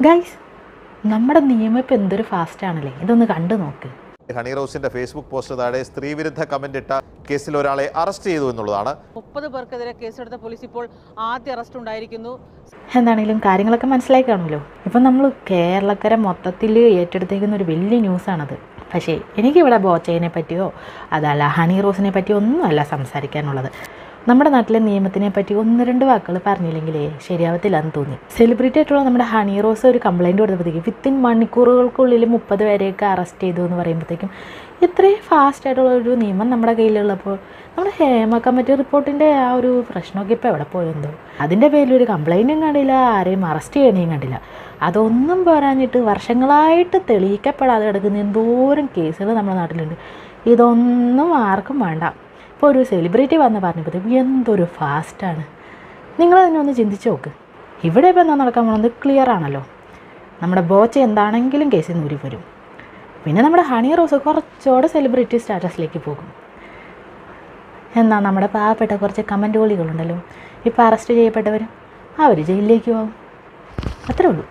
Guys, നമ്മുടെ നിയമം ഇപ്പം എന്തൊരു ഫാസ്റ്റാണല്ലേ, ഇതൊന്ന് കണ്ടു നോക്ക്. ഹണി റോസിന്റെ ഫേസ്ബുക്ക് പോസ്റ്റ് താഴെ സ്ത്രീവിരുദ്ധ കമന്റ് ഇട്ട കേസിൽ ഒരാളെ അറസ്റ്റ് ചെയ്തു എന്നുള്ളതാണ്. 30 പേർക്കെതിരെ കേസെടുത്ത പോലീസ് ഇപ്പോൾ ആദ്യ അറസ്റ്റ് ഉണ്ടായിരിക്കുന്നു. എന്താണെങ്കിലും കാര്യങ്ങളൊക്കെ മനസ്സിലായി കാണുമല്ലോ. ഇപ്പം നമ്മൾ കേരളക്കര മൊത്തത്തിൽ ഏറ്റെടുത്തേക്കുന്ന ഒരു വലിയ ന്യൂസാണത്. പക്ഷേ എനിക്കിവിടെ ബോച്ചയെ പറ്റിയോ അതല്ല ഹണി റോസിനെ പറ്റിയോ ഒന്നുമല്ല സംസാരിക്കാനുള്ളത്. നമ്മുടെ നാട്ടിലെ നിയമത്തിനെ പറ്റി 1-2 വാക്കുകൾ പറഞ്ഞില്ലെങ്കിലേ ശരിയാവത്തില്ല എന്ന് തോന്നി. സെലിബ്രിറ്റി ആയിട്ടുള്ള നമ്മുടെ ഹണി റോസ് ഒരു കംപ്ലയിൻറ്റ് കൊടുത്തപ്പോഴത്തേക്കും വിത്തിൻ മണിക്കൂറുകൾക്കുള്ളിൽ 30 പേരെയൊക്കെ അറസ്റ്റ് ചെയ്തു എന്ന് പറയുമ്പോഴത്തേക്കും ഇത്രയും ഫാസ്റ്റായിട്ടുള്ളൊരു നിയമം നമ്മുടെ കയ്യിലുള്ളപ്പോൾ നമ്മുടെ ഹേമ കമ്മിറ്റി റിപ്പോർട്ടിൻ്റെ ആ ഒരു പ്രശ്നമൊക്കെ ഇപ്പോൾ എവിടെ പോയെന്തോ. അതിൻ്റെ പേരിലൊരു കംപ്ലയിൻറ്റും കണ്ടില്ല, ആരെയും അറസ്റ്റ് ചെയ്യണേയും കണ്ടില്ല. അതൊന്നും പോരാഞ്ഞിട്ട് വർഷങ്ങളായിട്ട് തെളിയിക്കപ്പെടാതെ കിടക്കുന്ന എന്തോരം കേസുകൾ നമ്മുടെ നാട്ടിലുണ്ട്. ഇതൊന്നും ആർക്കും വേണ്ട. ഇപ്പോൾ ഒരു സെലിബ്രിറ്റി വന്ന് പറഞ്ഞപ്പോഴത്തേക്കും എന്തൊരു ഫാസ്റ്റാണ്. നിങ്ങളതിനൊന്ന് ചിന്തിച്ച് നോക്ക്. ഇവിടെ ഇപ്പോൾ എന്താ നടക്കാൻ പോകുന്നത് ക്ലിയർ ആണല്ലോ. നമ്മുടെ ബോച്ച എന്താണെങ്കിലും കേസിൽ നിന്ന് ഊരി വരും. പിന്നെ നമ്മുടെ ഹണി റോസ് കുറച്ചുകൂടെ സെലിബ്രിറ്റി സ്റ്റാറ്റസിലേക്ക് പോകും. എന്നാൽ നമ്മുടെ പാവപ്പെട്ട കുറച്ച് കമൻറ്റ് ഗോളികളുണ്ടല്ലോ, ഇപ്പോൾ അറസ്റ്റ് ചെയ്യപ്പെട്ടവർ അവർ ജയിലിലേക്ക് പോകും. അത്രേ ഉള്ളൂ.